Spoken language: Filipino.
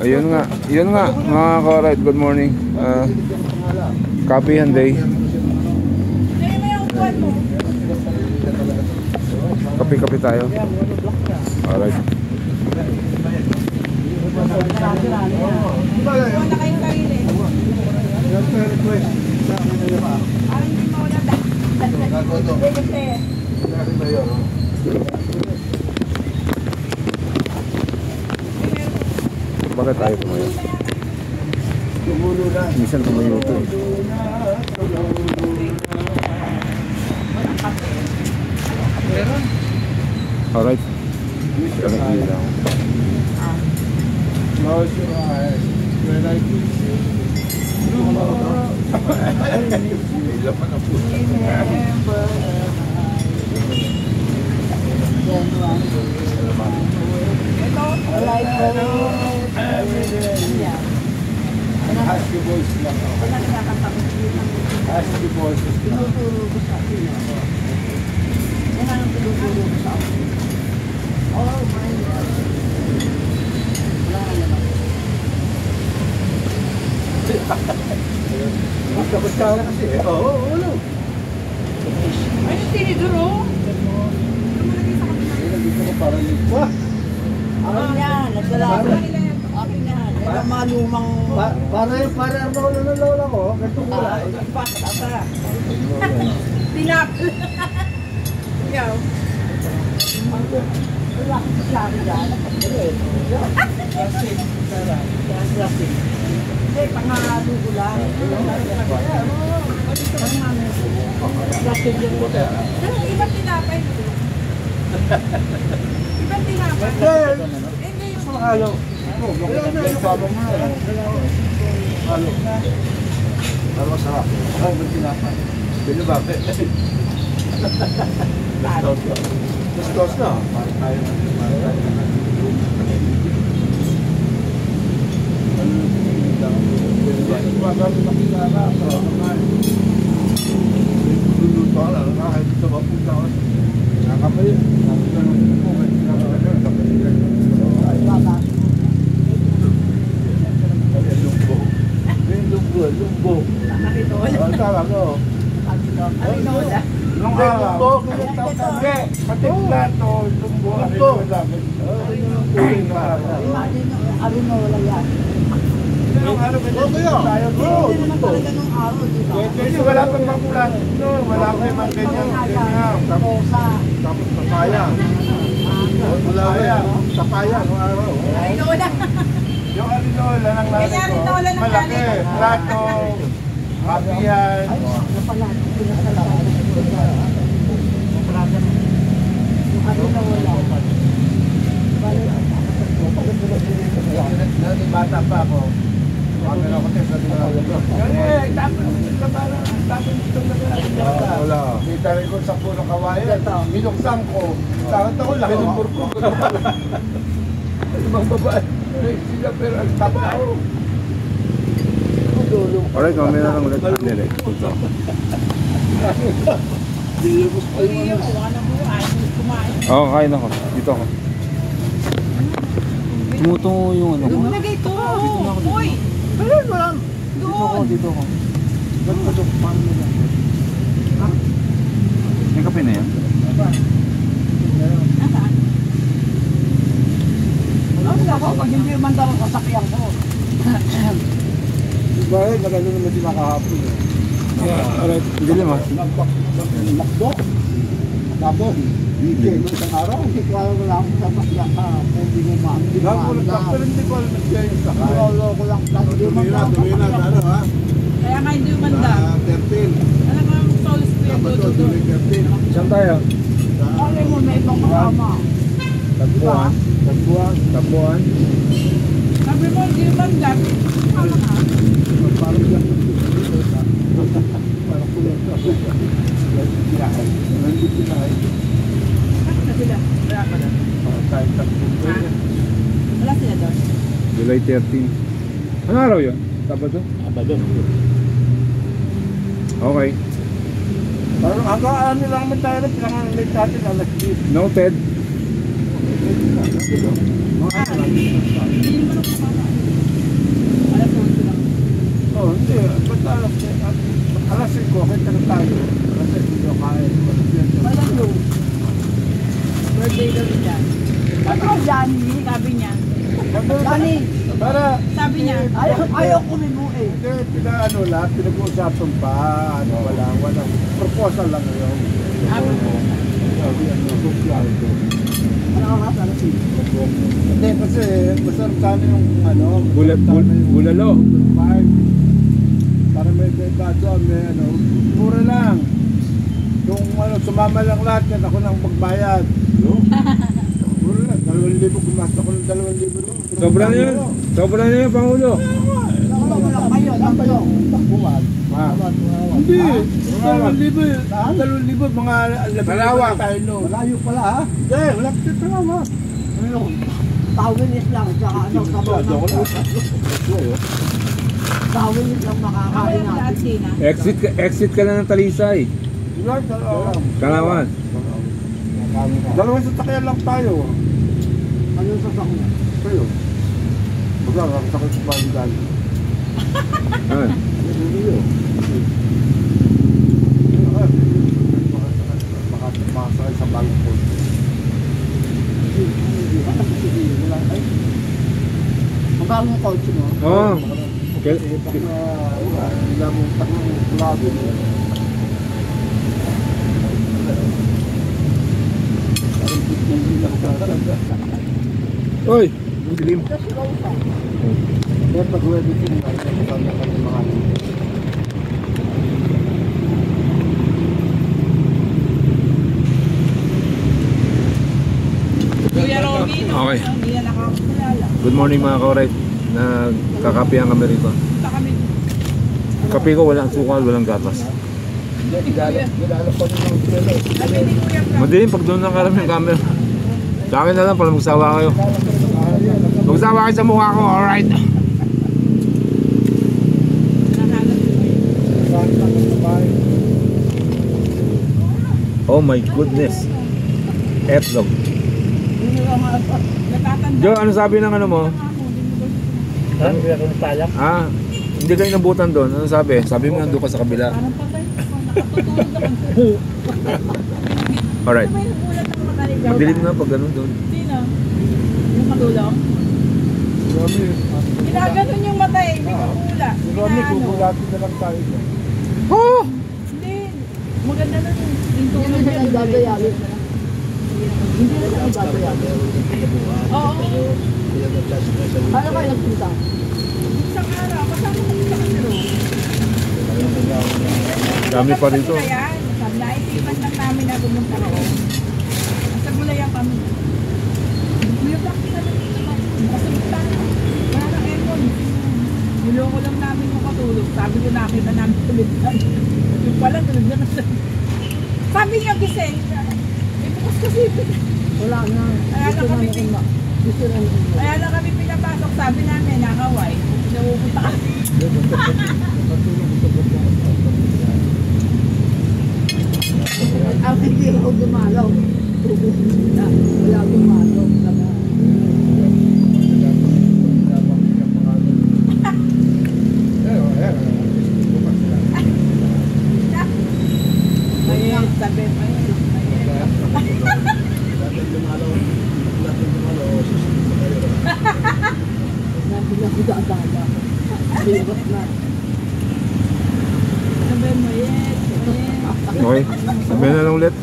Ayun nga mga ka-right, good morning. Copy Hyundai. Kape tayo. Alright. Bakit tayo tumayo? Minsan tumayo ito eh. Alright. Close your eyes. When I kiss you. Ask the boys lang. Ask the boys. Tinuturo ko sa akin. Yan ang tinuturo ko sa akin. Oh my God. Wala na naman. Basta-basta na kasi. Oo, wala. Ay, yung tiniduro? Nandito ko parang lipa. Akin yan, nagdala ko. Akin yan, yung mga lumang... Para ang lola ko, ganito ko lang. Pinapil. Ikaw. Wala ko sa akin dyan. Plastic. Hindi, pangalo ko lang. Plastic yung ko. Ibang tinapay. Ibang tinapay. Hindi yung... Halo. Halo. Halo masarap. Halo ba tinapay? Bilo ba? Bastos na. Tayo na. Lumbo. Nung araw, patiklat o lumbo. Arinola yan. Wala pang magulat. Wala pang mga ganyan. Tapos papaya. Wala yan. Papaya nung araw. Arinola. Yung arinola ng nanay ko, malaki. Plato, habiyan. Bata pa ako. Wala. Kita rin ko sa puno kawayan. Minuksan ko. Takot ako laki ng burko. Mga babae. Sila pero ang tabaw. Alright, mamaya na lang ulit. Oo, kain ako. Dito ako. Tumutungo yung ano ko. Lagay ito. Uy! Dito ako. May kape na yan? Ako, pag hindi man daw ang sasakyan ko. Bakit? Nagano naman sila kahapon. Alright, dilim ha. Makdo. Tapos, isang araw, hindi ko alam wala akong sasakyan ka. Hindi mo maanda. Pero hindi ko alam yung sakay. Lolo ko lang. Tuloy na, ano ha? Kaya nga hindi man daw. 13. Alam mo ang solis ko yung dodo. Saan tayo? Alam mo, may ibang kasama. Tagpuan. Sabi mo, hindi man daw. Tama ka. Parang yan. Parang kulang ka. Nandito na kayo. Bakit na sila? Wala pa na. Kahit tagpuan. Wala sila doon. July 13. Ano araw yun? Sabado? Sabado. Okay. Parang hanggang ano lang naman tayo na pinangalit natin alas 10. Noted. Hindi naman ako kasama. Dani, Para, Sabi niya, ayaw ko rin mo eh. hindi, ano lahat, pinag-uusapan pa, walang proposal lang yun. Sabi, hindi, kasi masarap sana yung Bulalo. para may debado, may mura lang. Yung sumama lang lahat, yan ako nang magbayad. Mura lang, 2,000, gumasta ko ng 2,000 doon. Sobra na yun. Sobra na yun, Pangulo. Wala kayo, tayo. Takbuhan. Hindi, 2,000 mga Malawak. tayo noon. Malayo pala ha? Hindi, wala kasi talawa. Tawinis lang, tsaka ano, sabaw na. Tawinis lang ako makakain yung lahat natin. sina. Exit ka na ng Talisay. Kalawan. Dalawang sasakyan lang tayo. Anong sasakyan? Kayo. Magkakasakit sa Bangal. Ah. Makasakay sa Bangkok. Magkano yung coach mo? Oo. Hindi mo takong labo. Oy. Dilim. Kaya pag-web ito nila, kasama ka ng mga Kuya Romy, no? Okay. Hindi yan nakakilala. Good morning mga korek. Nagkakapihan kami rito. Punta kami. Kape ko walang sukal, walang gatas. Gilala pa rin ng pwede. Sabi ni Kuya Frank, Madilim pag doon lang karami yung camera. Sa akin na lang pala magsawa kayo. Magsawa kayo sa mukha ko, alright. nahanap ko yun. Oh my goodness. Etlog. Natatanda Jo, ano sabi ng ano mo? ako, hindi mo ba- Ah, hindi kayo nabutan doon. Ano sabi? Sabi mo nandun ka sa kabila. Parang patay ako, nakatutulog ako. Alright. May nagulat ako makaligaw. Madilim na pag ganun doon. Sino? Yung matulong? Ginaganon yung mata eh, hindi ko hula. Romy, gugulatin na lang tayo. Oh! Hindi. Maganda na yung tulog Hindi na niya. nagdadayalin. Hindi na nagdadayalin. Oo. Paano kayo nagpunta? Isang araw, kasama kami sa kasiro. Dami pa rito. Sabi na, isipan lang namin na pumunta roon. Nasa Gulayan kami. Kuya Black, sabi dito ba? Kasunod tayo. Wala na aircon. Niloko lang namin yung katulog. Sabi ko nakita namin tulog na. Yung pala tulog na kasi. Sabi niya gising. Eh bukas kasi. Wala na. Kaya lang kami Gusto na Kaya lang kami pinapasok. Sabi namin nakaway. Napupunta kami. Ang hindi ako dumalaw. Wala dumalaw. Mayet, sabi mayet. Nabi na kudadala. Liwas na. Sabi mayet. Okay. Sabihin na lang ulit.